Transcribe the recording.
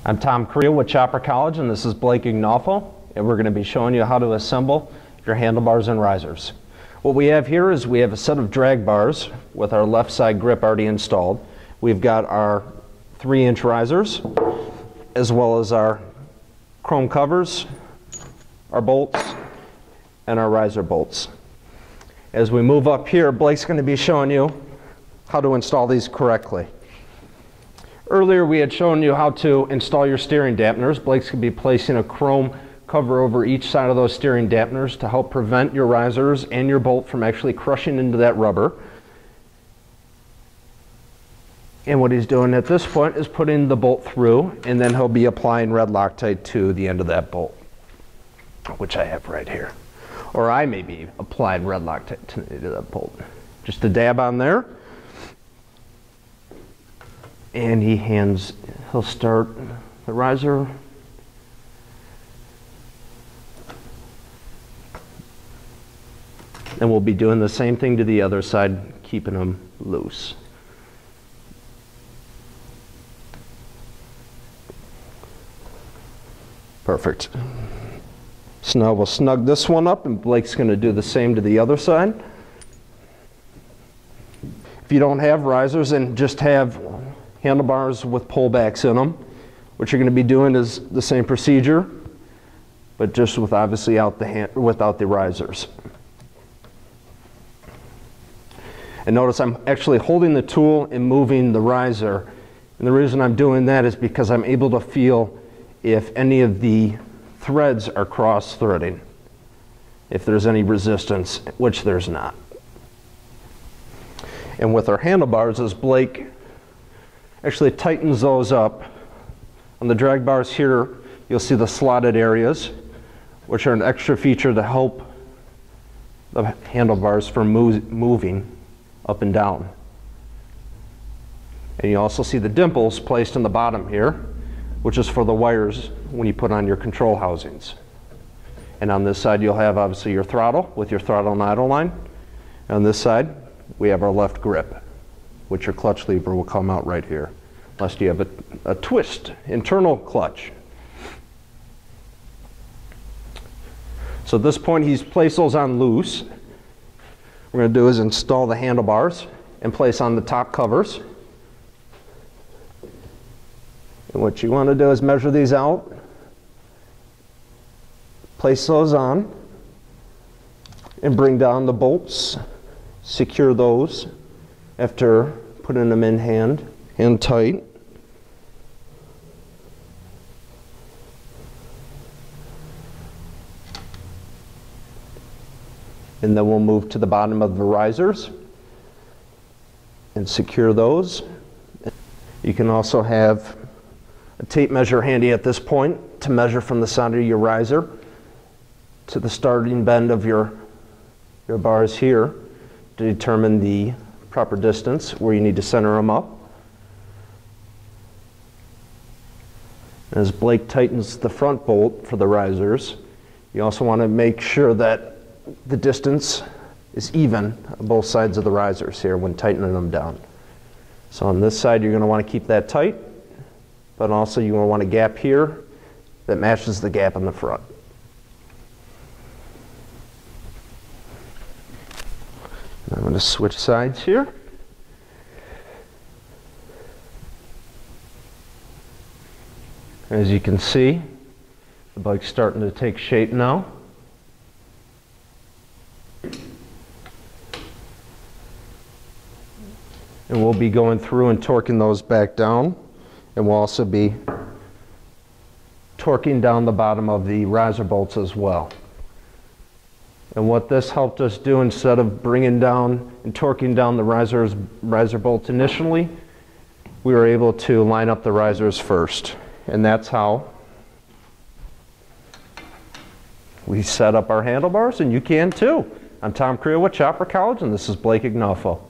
I'm Tom Creel with Chopper College, and this is Blake Ignolfo, and we're going to be showing you how to assemble your handlebars and risers. What we have here is we have a set of drag bars with our left side grip already installed. We've got our 3-inch risers, as well as our chrome covers, our bolts, and our riser bolts. As we move up here, Blake's going to be showing you how to install these correctly. Earlier we had shown you how to install your steering dampeners. Blake's going to be placing a chrome cover over each side of those steering dampeners to help prevent your risers and your bolt from actually crushing into that rubber. And what he's doing at this point is putting the bolt through, and then he'll be applying red Loctite to the end of that bolt, which I have right here. Or I may be applying red Loctite to the end of that bolt. Just a dab on there. And he'll start the riser. And we'll be doing the same thing to the other side, keeping them loose. Perfect. So now we'll snug this one up, and Blake's going to do the same to the other side. If you don't have risers and just have handlebars with pullbacks in them, what you're going to be doing is the same procedure, but just with obviously without the risers. And notice I'm actually holding the tool and moving the riser, and the reason I'm doing that is because I'm able to feel if any of the threads are cross-threading, if there's any resistance, which there's not. And with our handlebars, as Blake actually tightens those up, on the drag bars here you'll see the slotted areas, which are an extra feature to help the handlebars from moving up and down. And you also see the dimples placed in the bottom here, which is for the wires when you put on your control housings. And on this side you'll have obviously your throttle with your throttle and idle line. And on this side we have our left grip, which your clutch lever will come out right here, unless you have a twist, internal clutch. So at this point he's placed those on loose. What we're going to do is install the handlebars and place on the top covers. And what you want to do is measure these out, place those on, and bring down the bolts, secure those after putting them in hand and tight. And then we'll move to the bottom of the risers and secure those. You can also have a tape measure handy at this point to measure from the center of your riser to the starting bend of your bars here to determine the proper distance where you need to center them up. As Blake tightens the front bolt for the risers, you also want to make sure that the distance is even on both sides of the risers here when tightening them down. So on this side you're going to want to keep that tight, but also you want a gap here that matches the gap in the front. I'm going to switch sides here. As you can see, the bike's starting to take shape now. And we'll be going through and torquing those back down, and we'll also be torquing down the bottom of the riser bolts as well. And what this helped us do, instead of bringing down and torquing down the riser bolts initially, we were able to line up the risers first. And that's how we set up our handlebars, and you can too. I'm Tom Creel with Chopper College, and this is Blake Ignolfo.